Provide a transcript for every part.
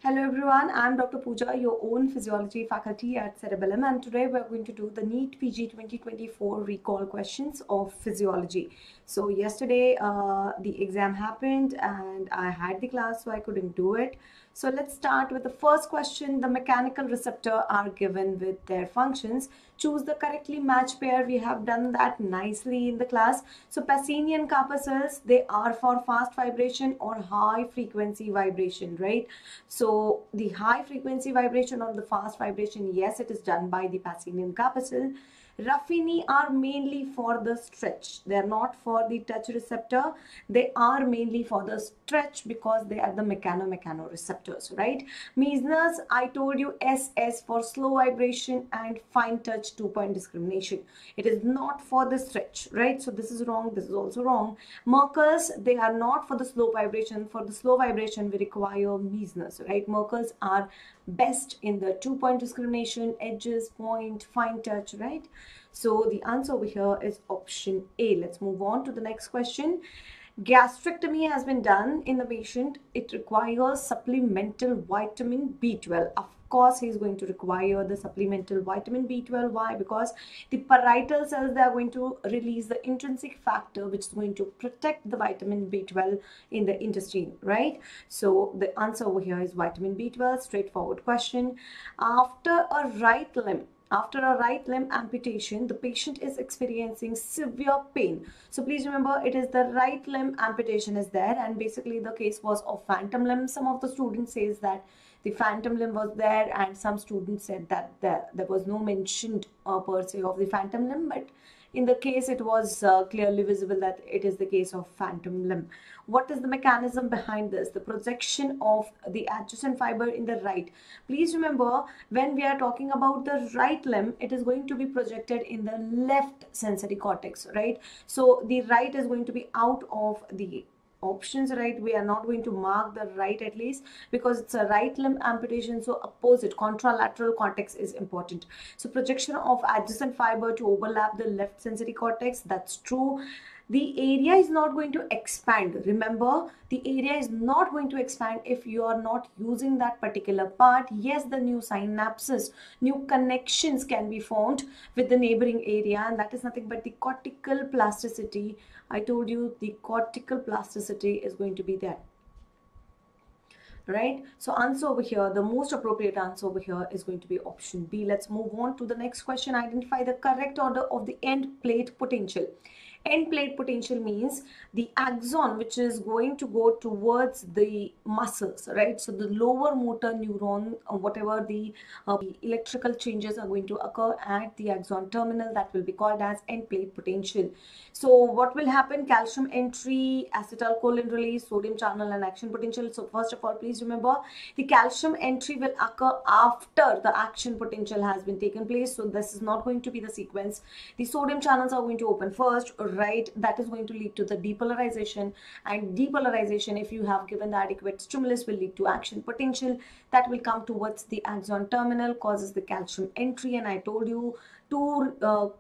Hello everyone, I'm Dr. Pooja, your own physiology faculty at Cerebellum, and today we're going to do the NEET PG 2024 recall questions of physiology. So yesterday the exam happened and I had the class, so I couldn't do it. So let's start with the first question. The mechanical receptor are given with their functions. Choose the correctly matched pair. We have done that nicely in the class. So Pacinian Kappa cells, they are for fast vibration or high frequency vibration, right? So the high frequency vibration or the fast vibration, yes, it is done by the Pacinian Kappa cell. Ruffini are mainly for the stretch. They are not for the touch receptor. They are mainly for the stretch because they are the mechanoreceptors, right? Meisner's, I told you, SS for slow vibration and fine touch 2-point discrimination. It is not for the stretch, right? So this is wrong. This is also wrong. Merkers, they are not for the slow vibration. For the slow vibration, we require Meisner's, right? Merkers are best in the 2-point discrimination, edges, point, fine touch, right? So the answer over here is option A. Let's move on to the next question. Gastrectomy has been done in the patient. It requires supplemental vitamin B12. Of course, he is going to require the supplemental vitamin B12. Why? Because the parietal cells, they are going to release the intrinsic factor which is going to protect the vitamin B12 in the intestine, right? So the answer over here is vitamin B12. Straightforward question. After a right limb amputation, the patient is experiencing severe pain. So please remember, it is the right limb amputation is there, and basically the case was of phantom limb. Some of the students says that the phantom limb was there, and some students said that there was no mentioned per se of the phantom limb, but in the case it was clearly visible that it is the case of phantom limb. What is the mechanism behind this? The projection of the adjacent fiber in the right. Please remember, when we are talking about the right limb, it is going to be projected in the left sensory cortex, right? So the right is going to be out of the options, right? We are not going to mark the right, at least because it's a right limb amputation, so opposite contralateral cortex is important. So projection of adjacent fiber to overlap the left sensory cortex, that's true. The area is not going to expand. Remember, the area is not going to expand if you are not using that particular part. Yes, the new synapses, new connections can be formed with the neighboring area, and that is nothing but the cortical plasticity. I told you the cortical plasticity is going to be there, right? So answer over here, the most appropriate answer over here is going to be option B. Let's move on to the next question. Identify the correct order of the end plate potential. End plate potential means the axon which is going to go towards the muscles, right? So the lower motor neuron, whatever the electrical changes are going to occur at the axon terminal, that will be called as end plate potential. So what will happen? Calcium entry, acetylcholine release, sodium channel, and action potential. So first of all, please remember, the calcium entry will occur after the action potential has been taken place. So this is not going to be the sequence. The sodium channels are going to open first, right? That is going to lead to the depolarization, and depolarization, if you have given the adequate stimulus, will lead to action potential that will come towards the axon terminal, causes the calcium entry. And I told you two,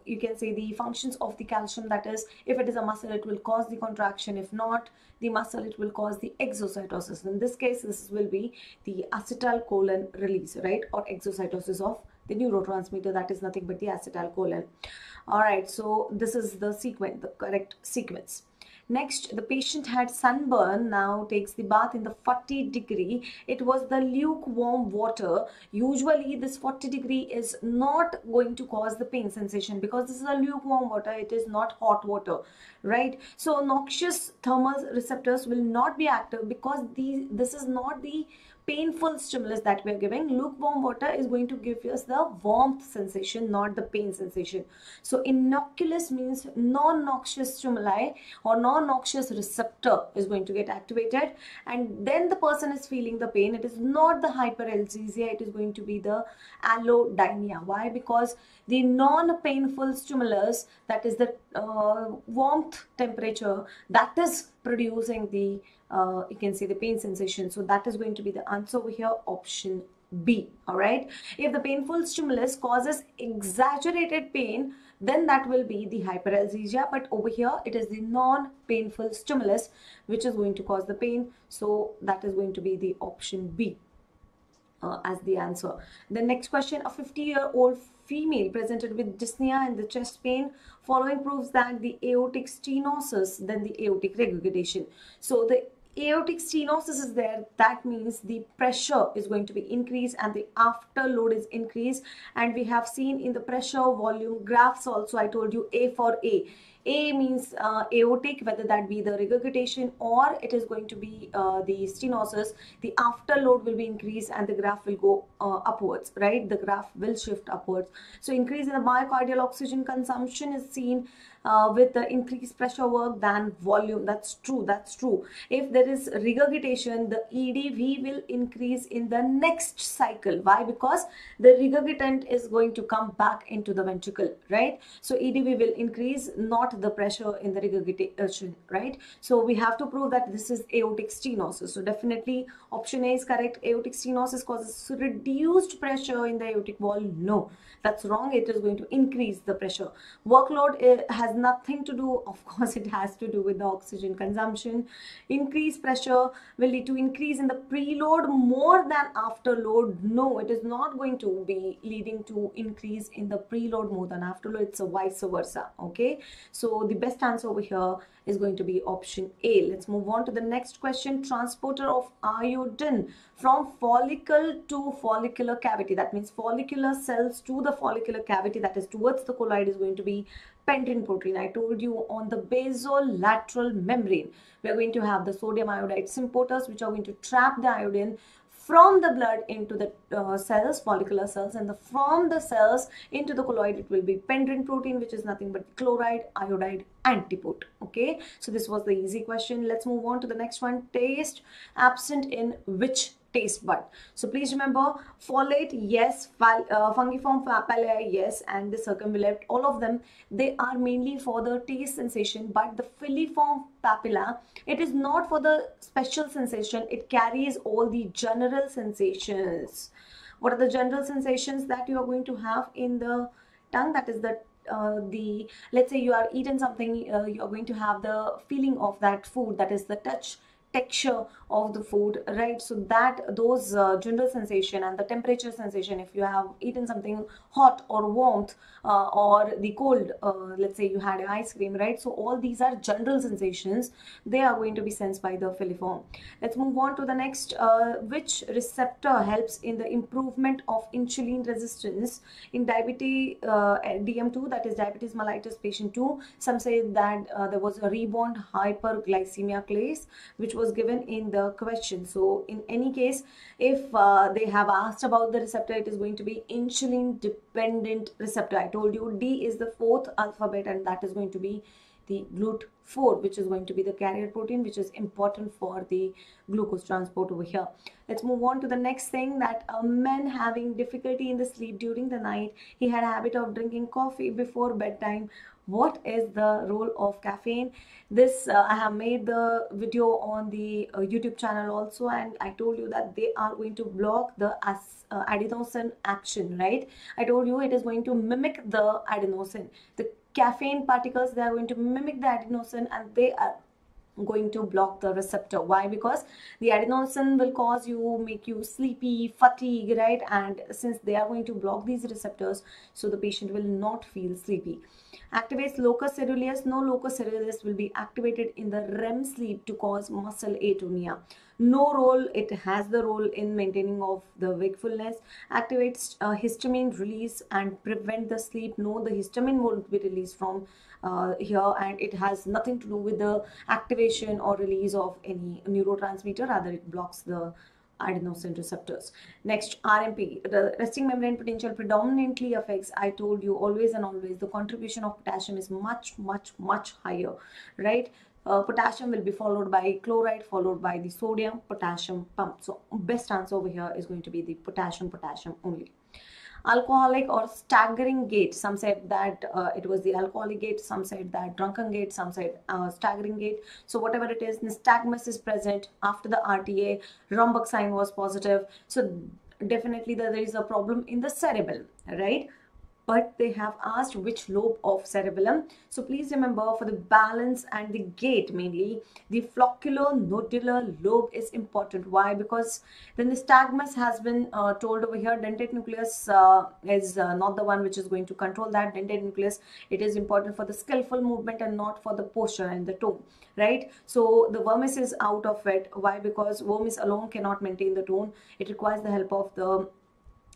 you can say, the functions of the calcium, that is, if it is a muscle, it will cause the contraction. If not the muscle, it will cause the exocytosis. In this case, this will be the acetylcholine release, right, or exocytosis of the neurotransmitter, that is nothing but the acetylcholine. All right, so this is the sequence, the correct sequence. Next, the patient had sunburn, now takes the bath in the 40°. It was the lukewarm water. Usually this 40° is not going to cause the pain sensation because this is a lukewarm water, it is not hot water, right? So noxious thermal receptors will not be active because this is not the painful stimulus that we are giving. Lukewarm water is going to give us the warmth sensation, not the pain sensation. So innocuous means non-noxious stimuli or non-noxious receptor is going to get activated, and then the person is feeling the pain. It is not the hyperalgesia, it is going to be the allodynia. Why? Because the non-painful stimulus, that is the warmth temperature, that is producing the you can see the pain sensation. So that is going to be the answer over here, option B. All right, if the painful stimulus causes exaggerated pain, then that will be the hyperalgesia, but over here it is the non-painful stimulus which is going to cause the pain, so that is going to be the option B. as the answer. The next question, a 50-year-old female presented with dyspnea and the chest pain. Following proves that the aortic stenosis, then the aortic regurgitation. So the aortic stenosis is there, that means the pressure is going to be increased and the afterload is increased, and we have seen in the pressure volume graphs also, I told you A for A means aortic, whether that be the regurgitation or it is going to be the stenosis, the afterload will be increased and the graph will go upwards, right? The graph will shift upwards. So increase in the myocardial oxygen consumption is seen with the increased pressure work than volume. That's true, that's true. If there is regurgitation, the EDV will increase in the next cycle. Why? Because the regurgitant is going to come back into the ventricle, right? So EDV will increase, not the pressure in the regurgitation, right? So we have to prove that this is aortic stenosis. So definitely option A is correct. Aortic stenosis causes reduced pressure in the aortic wall. No, that's wrong. It is going to increase the pressure. Workload has nothing to do, of course it has to do with the oxygen consumption. Increased pressure will lead to increase in the preload more than afterload. No, it is not going to be leading to increase in the preload more than afterload. It's a vice versa. Okay, so the best answer over here is going to be option A. Let's move on to the next question. Transporter of iodine from follicle to follicular cavity, that means follicular cells to the follicular cavity, that is towards the colloid, is going to be pendrin protein. I told you on the basolateral membrane we are going to have the sodium iodide sympathers, which are going to trap the iodine from the blood into the cells, follicular cells, and from the cells into the colloid it will be pendrin protein, which is nothing but chloride iodide antipode. Okay, so this was the easy question. Let's move on to the next one. Taste absent in which taste bud? So please remember, folate yes, fungiform papilla yes, and the circumvallate, all of them, they are mainly for the taste sensation, but the filiform papilla, it is not for the special sensation, it carries all the general sensations. What are the general sensations that you are going to have in the tongue? That is the let's say you are eating something, you are going to have the feeling of that food, that is the touch, texture of the food, right? So that those general sensation and the temperature sensation, if you have eaten something hot or warmth or the cold, let's say you had an ice cream, right? So all these are general sensations, they are going to be sensed by the filiform. Let's move on to the next. Which receptor helps in the improvement of insulin resistance in diabetes DM2, that is diabetes mellitus patient 2? Some say that there was a rebound hyperglycemia case which was given in the question. So in any case, if they have asked about the receptor, it is going to be insulin dependent receptor. I told you D is the fourth alphabet, and that is going to be the GLUT4, which is going to be the carrier protein, which is important for the glucose transport over here. Let's move on to the next thing, that a man having difficulty in the sleep during the night, he had a habit of drinking coffee before bedtime. What is the role of caffeine? This I have made the video on the YouTube channel also, and I told you that they are going to block the adenosine action, right? I told you it is going to mimic the adenosine. The caffeine particles, they are going to mimic the adenosine and they are going to block the receptor. Why? Because the adenosine will cause you, make you sleepy, fatigue, right? And since they are going to block these receptors, so the patient will not feel sleepy. Activates locus coeruleus. No, locus coeruleus will be activated in the REM sleep to cause muscle atonia. No role, it has the role in maintaining of the wakefulness. Activates histamine release and prevent the sleep. No, the histamine won't be released from here, and it has nothing to do with the activation or release of any neurotransmitter, rather it blocks the adenosine receptors. Next, RMP, the resting membrane potential predominantly affects, I told you always and always, the contribution of potassium is much higher, right? Potassium will be followed by chloride, followed by the sodium potassium pump. So best answer over here is going to be the potassium only. Alcoholic or staggering gait, some said that it was the alcoholic gait, some said that drunken gait, some said staggering gait. So whatever it is, nystagmus is present after the RTA, Romberg sign was positive, so definitely there is a problem in the cerebellum, right? but they have asked which lobe of cerebellum. So please remember, for the balance and the gait mainly, the flocculonodular lobe is important. Why? Because the nystagmus has been told over here. Dentate nucleus is not the one which is going to control that. Dentate nucleus, it is important for the skillful movement and not for the posture and the tone, right? So the vermis is out of it. Why? Because vermis alone cannot maintain the tone. It requires the help of the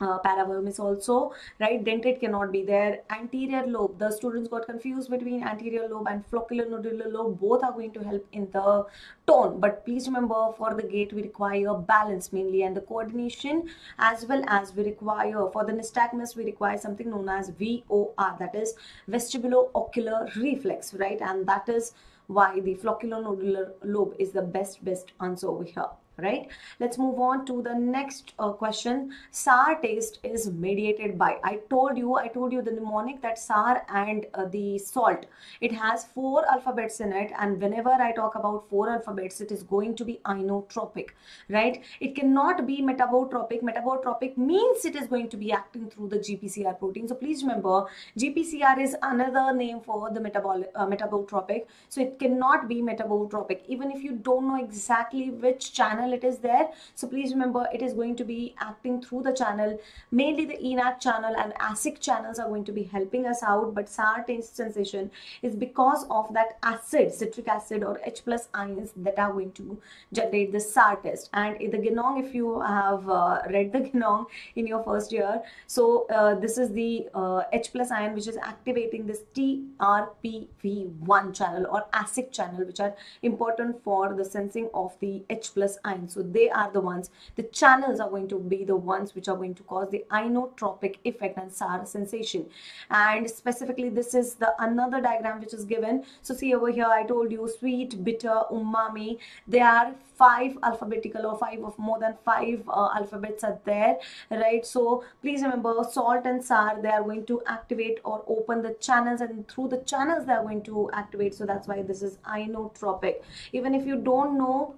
paravermis also, right? Dentate cannot be there. Anterior lobe, the students got confused between anterior lobe and flocculonodular lobe. Both are going to help in the tone, but please remember, for the gait we require balance mainly and the coordination, as well as we require, for the nystagmus we require something known as VOR, that is vestibulo-ocular reflex, right? And that is why the flocculonodular lobe is the best answer over here, right? Let's move on to the next question. Sour taste is mediated by, I told you the mnemonic that sour and the salt, it has 4 alphabets in it, and whenever I talk about 4 alphabets, it is going to be inotropic, right? It cannot be metabotropic. Metabotropic means it is going to be acting through the GPCR protein. So please remember, GPCR is another name for the metabotropic. So it cannot be metabotropic, even if you don't know exactly which channel it is there. So please remember, it is going to be acting through the channel, mainly the ENaC channel, and ACIC channels are going to be helping us out. But sour taste sensation is because of that acid, citric acid or H+ ions that are going to generate the sour taste. And in the Genong, if you have read the Genong in your first year, so this is the H+ ion which is activating this TRPV1 channel or ACIC channel, which are important for the sensing of the H+ ion. So they are the ones, the channels are going to be the ones which are going to cause the inotropic effect and sour sensation. And specifically, this is the another diagram which is given. So see over here, I told you sweet, bitter, umami, they are 5 alphabetical, or 5 of more than 5 alphabets are there, right? So please remember, salt and sour, they are going to activate or open the channels, and through the channels they are going to activate. So that's why this is inotropic. Even if you don't know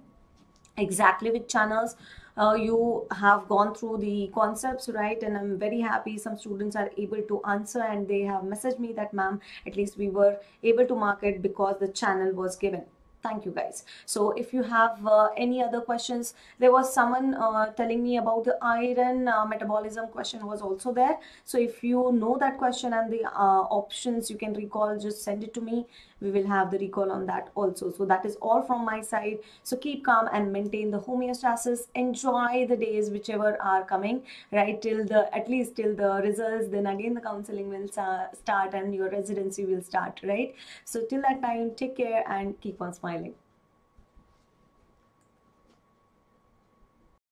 exactly which channels, you have gone through the concepts, right? And I'm very happy some students are able to answer, and they have messaged me that, ma'am, at least we were able to mark it because the channel was given. Thank you guys. So if you have any other questions, there was someone telling me about the iron metabolism question was also there. So if you know that question and the options you can recall, just send it to me. We will have the recall on that also. So that is all from my side. So keep calm and maintain the homeostasis. Enjoy the days whichever are coming, right, till the, at least till the results. Then again the counseling will start and your residency will start, right? So till that time, take care and keep on smiling.